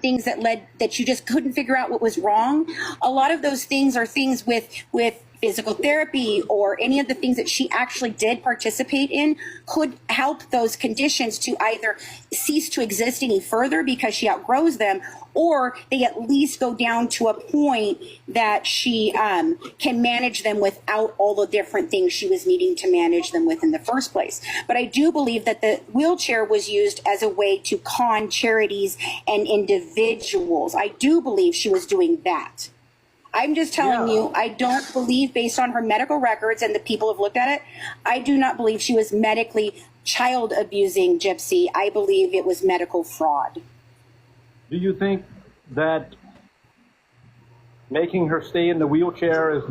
different things that you just couldn't figure out what was wrong. A lot of those things are things with physical therapy or any of the things that she actually did participate in could help those conditions to either cease to exist any further because she outgrows them, or they at least go down to a point that she can manage them without all the different things she was needing to manage them with in the first place. But I do believe that the wheelchair was used as a way to con charities and individuals. I do believe she was doing that. I'm just telling you, I don't believe, based on her medical records and the people have looked at it, I do not believe she was medically child abusing Gypsy. I believe it was medical fraud. Do you think that making her stay in the wheelchair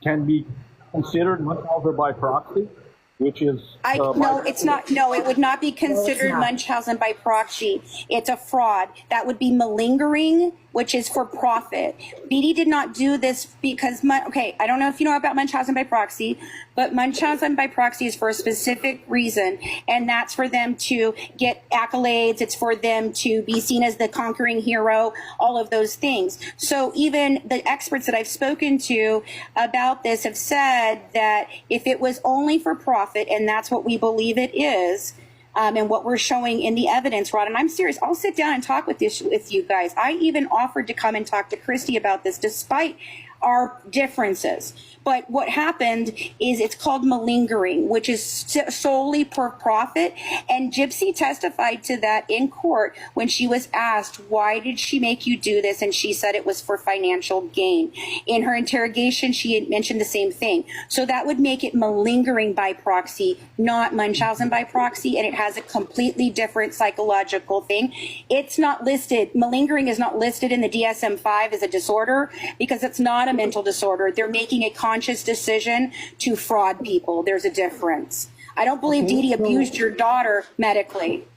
can be considered Munchausen by proxy? Which is no, it's not. No, it would not be considered Munchausen by proxy. It's a fraud. That would be malingering, which is for profit. BD did not do this because, okay, I don't know if you know about Munchausen by proxy, but Munchausen by proxy is for a specific reason, and that's for them to get accolades. It's for them to be seen as the conquering hero, all of those things. So even the experts that I've spoken to about this have said that if it was only for profit, and that's what we believe it is, and what we're showing in the evidence, Rod, and I'm serious, I'll sit down and talk with you guys. I even offered to come and talk to Christy about this despite our differences. But what happened is it's called malingering, which is solely for profit. And Gypsy testified to that in court when she was asked, why did she make you do this? And she said it was for financial gain. In her interrogation, she had mentioned the same thing. So that would make it malingering by proxy, not Munchausen by proxy. And it has a completely different psychological thing. It's not listed. Malingering is not listed in the DSM-5 as a disorder because it's not a mental disorder. They're making a conscious decision to fraud people. There's a difference. I don't believe Dee Dee abused your daughter medically.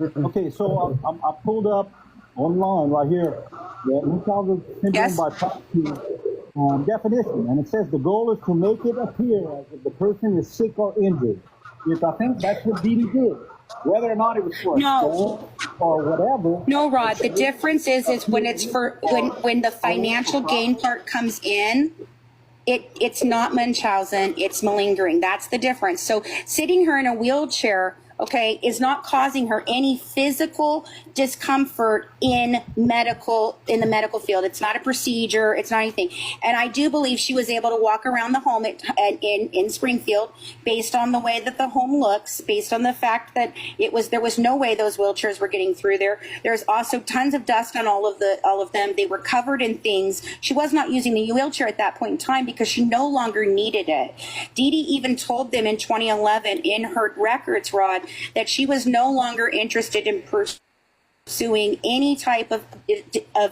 Okay, so I pulled up online right here the Munchausen syndrome by proxy definition, and it says the goal is to make it appear as if the person is sick or injured. Which I think that's what Dee Dee did. Whether or not it was for a goal or whatever. No, Rod. The difference is when it's for when the financial gain part comes in. It's not Munchausen, it's malingering. That's the difference. So sitting her in a wheelchair, okay, is not causing her any physical discomfort in the medical field. It's not a procedure. It's not anything. And I do believe she was able to walk around the home in Springfield based on the way that the home looks, based on the fact that there was no way those wheelchairs were getting through there. There's also tons of dust on all of them. They were covered in things. She was not using the wheelchair at that point in time because she no longer needed it. Dee Dee even told them in 2011 in her records, Rod, that she was no longer interested in pursuing any type of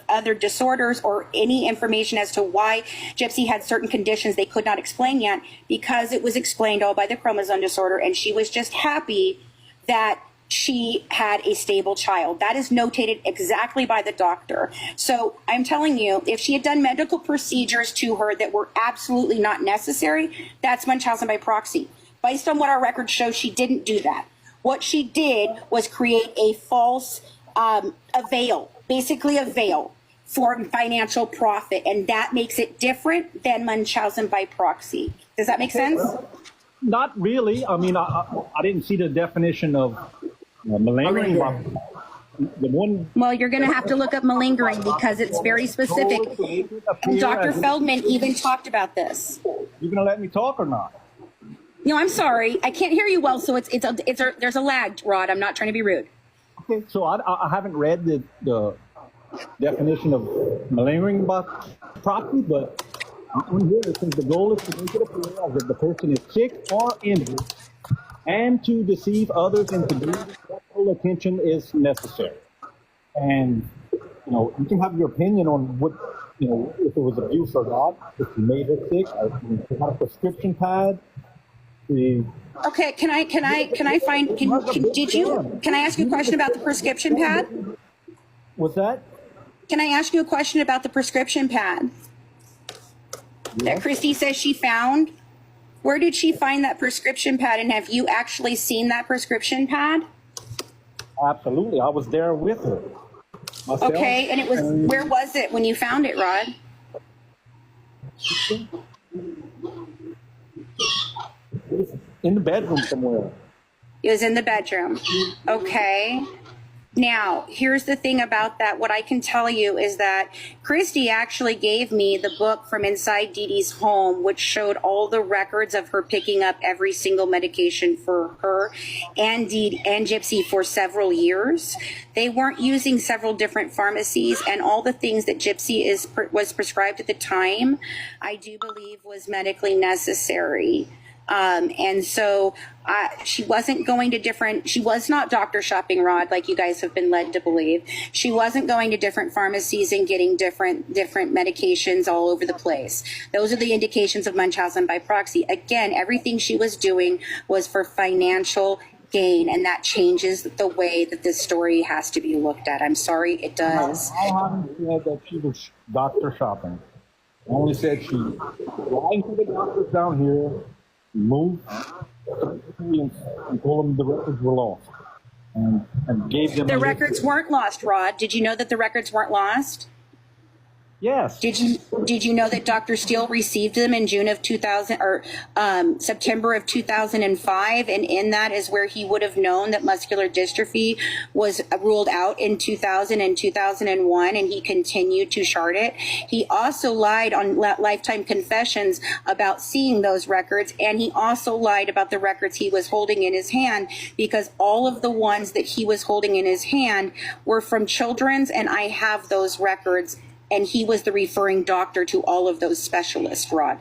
other disorders or any information as to why Gypsy had certain conditions they could not explain yet, because it was explained all by the chromosome disorder, and she was just happy that she had a stable child. That is notated exactly by the doctor. So I'm telling you, if she had done medical procedures to her that were absolutely not necessary, that's Munchausen by proxy. Based on what our records show, she didn't do that. What she did was create a false a veil, basically a veil for financial profit, and that makes it different than Munchausen by proxy. Does that make sense? Not really. I mean, I didn't see the definition of malingering. Well, you're going to have to look up malingering because it's very specific. Dr. Feldman even talked about this. You going to let me talk or not? No, I'm sorry. I can't hear you well, so there's a lag, Rod. I'm not trying to be rude. Okay, so I haven't read the definition of malingering by proxy, but on here it says the goal is to make it appear as if the person is sick or injured and to deceive others into believing that full attention is necessary. And, you can have your opinion on what, if it was abuse or not, if you made her sick, if you had a prescription pad. Okay, can I ask you a question about the prescription pad? What's that? Can I ask you a question about the prescription pad that Christy says she found? Where did she find that prescription pad, and have you actually seen that prescription pad? Absolutely, I was there with her. myself. Okay, and it was, where was it when you found it, Rod? In the bedroom somewhere. It was in the bedroom. Okay. Now, here's the thing about that. What I can tell you is that Christy actually gave me the book from inside Dee Dee's home, which showed all the records of her picking up every single medication for her and Dee and Gypsy for several years. They weren't using several different pharmacies, and all the things that Gypsy was prescribed at the time, I do believe was medically necessary. And so she wasn't going to she was not doctor shopping, Rod, like you guys have been led to believe. She wasn't going to different pharmacies and getting different medications all over the place. Those are the indications of Munchausen by proxy. Again, everything she was doing was for financial gain, and that changes the way that this story has to be looked at. I'm sorry, it does. I haven't said that she was doctor shopping. I only said she lied to the doctors down here, moved and told them the records were lost, and gave them the records weren't lost, Rod. Did you know that the records weren't lost? Yes. Did you know that Dr. Steele received them in June of 2000 or September of 2005, and in that is where he would have known that muscular dystrophy was ruled out in 2000 and 2001, and he continued to chart it. He also lied on Lifetime Confessions about seeing those records, and he also lied about the records he was holding in his hand, because all of the ones that he was holding in his hand were from Children's, and I have those records. And he was the referring doctor to all of those specialists, Rod.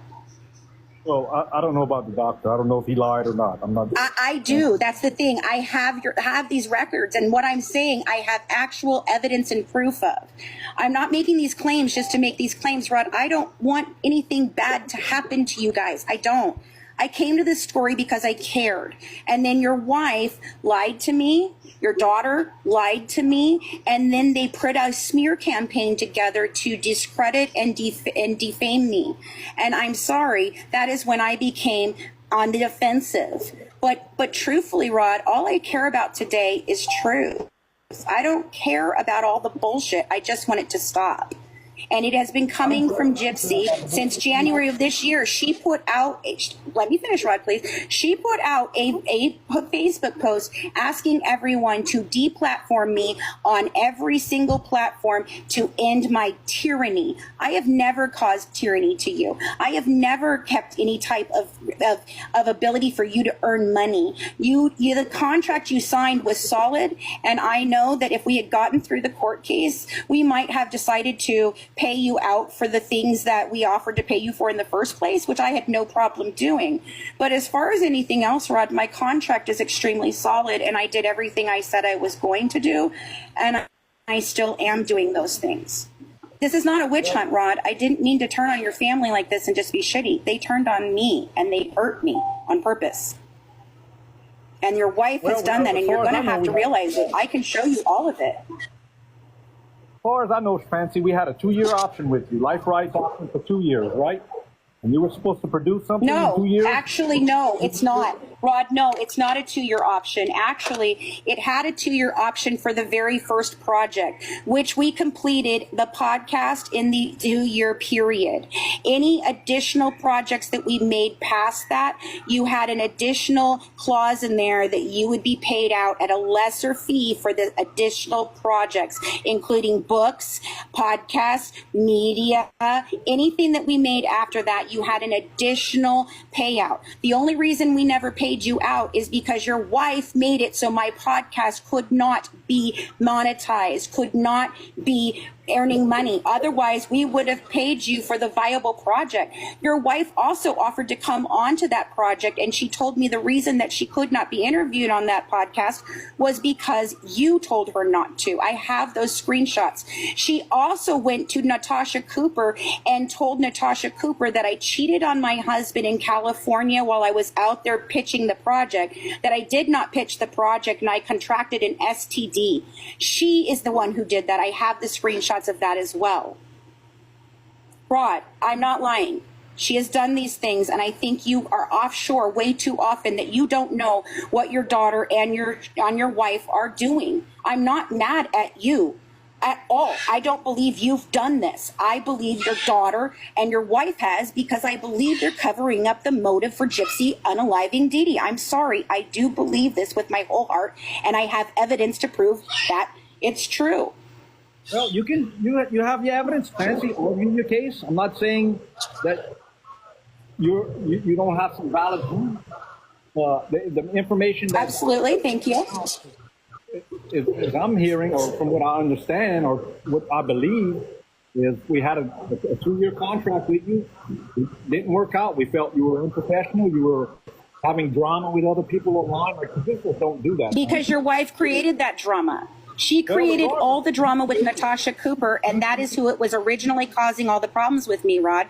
Well, I don't know about the doctor. I don't know if he lied or not. I'm not. I do. That's the thing. I have these records, and what I'm saying, I have actual evidence and proof of. I'm not making these claims just to make these claims, Rod. I don't want anything bad to happen to you guys. I don't. I came to this story because I cared. And then your wife lied to me. Your daughter lied to me. And then they put a smear campaign together to discredit and defame me. And I'm sorry, that is when I became on the defensive. But truthfully, Rod, all I care about today is truth. I don't care about all the bullshit. I just want it to stop. And it has been coming from Gypsy since January of this year. She put out, let me finish, Rod, please. She put out a Facebook post asking everyone to deplatform me on every single platform to end my tyranny. I have never caused tyranny to you. I have never kept any type of ability for you to earn money. The contract you signed was solid, and I know that if we had gotten through the court case, we might have decided to pay you out for the things that we offered to pay you for in the first place, which I had no problem doing. But as far as anything else, Rod, my contract is extremely solid, and I did everything I said I was going to do, and I still am doing those things. This is not a witch hunt, Rod. I didn't mean to turn on your family like this and just be shitty. They turned on me, and they hurt me on purpose. And your wife has done that, and you're going to have to realize it. I can show you all of it. As far as I know, Fancy, we had a 2-year option with you, life rights option for 2 years, right? And you were supposed to produce something in 2 years? No, actually, no, it's not. Rod, no, it's not a 2-year option. Actually, it had a 2-year option for the very first project, which we completed the podcast in the 2-year period. Any additional projects that we made past that, you had an additional clause in there that you would be paid out at a lesser fee for the additional projects, including books, podcasts, media, anything that we made after that, you had an additional payout. The only reason we never paid you out is because your wife made it so my podcast could not be monetized, could not be earning money. Otherwise, we would have paid you for the viable project. Your wife also offered to come onto that project, and she told me the reason that she could not be interviewed on that podcast was because you told her not to. I have those screenshots. She also went to Natasha Cooper and told Natasha Cooper that I cheated on my husband in California while I was out there pitching the project, that I did not pitch the project, and I contracted an STD. She is the one who did that. I have the screenshots of that as well. Rod, I'm not lying. She has done these things, and I think you are offshore way too often that you don't know what your daughter and your wife are doing. I'm not mad at you. at all. I don't believe you've done this. I believe your daughter and your wife has, because I believe they're covering up the motive for Gypsy unaliving Dee Dee. I'm sorry. I do believe this with my whole heart, and I have evidence to prove that it's true. Well, you have the evidence, Fancy, argue your case. I'm not saying that you don't have some valid proof. The information that Absolutely. Thank you. is I'm hearing, or from what I understand, or what I believe, is we had a 2-year contract with you. It didn't work out. We felt you were unprofessional. You were having drama with other people online. Like, people don't do that. Because your wife created that drama. She created all the drama with Natasha Cooper, and that is who it was originally causing all the problems with me, Rod.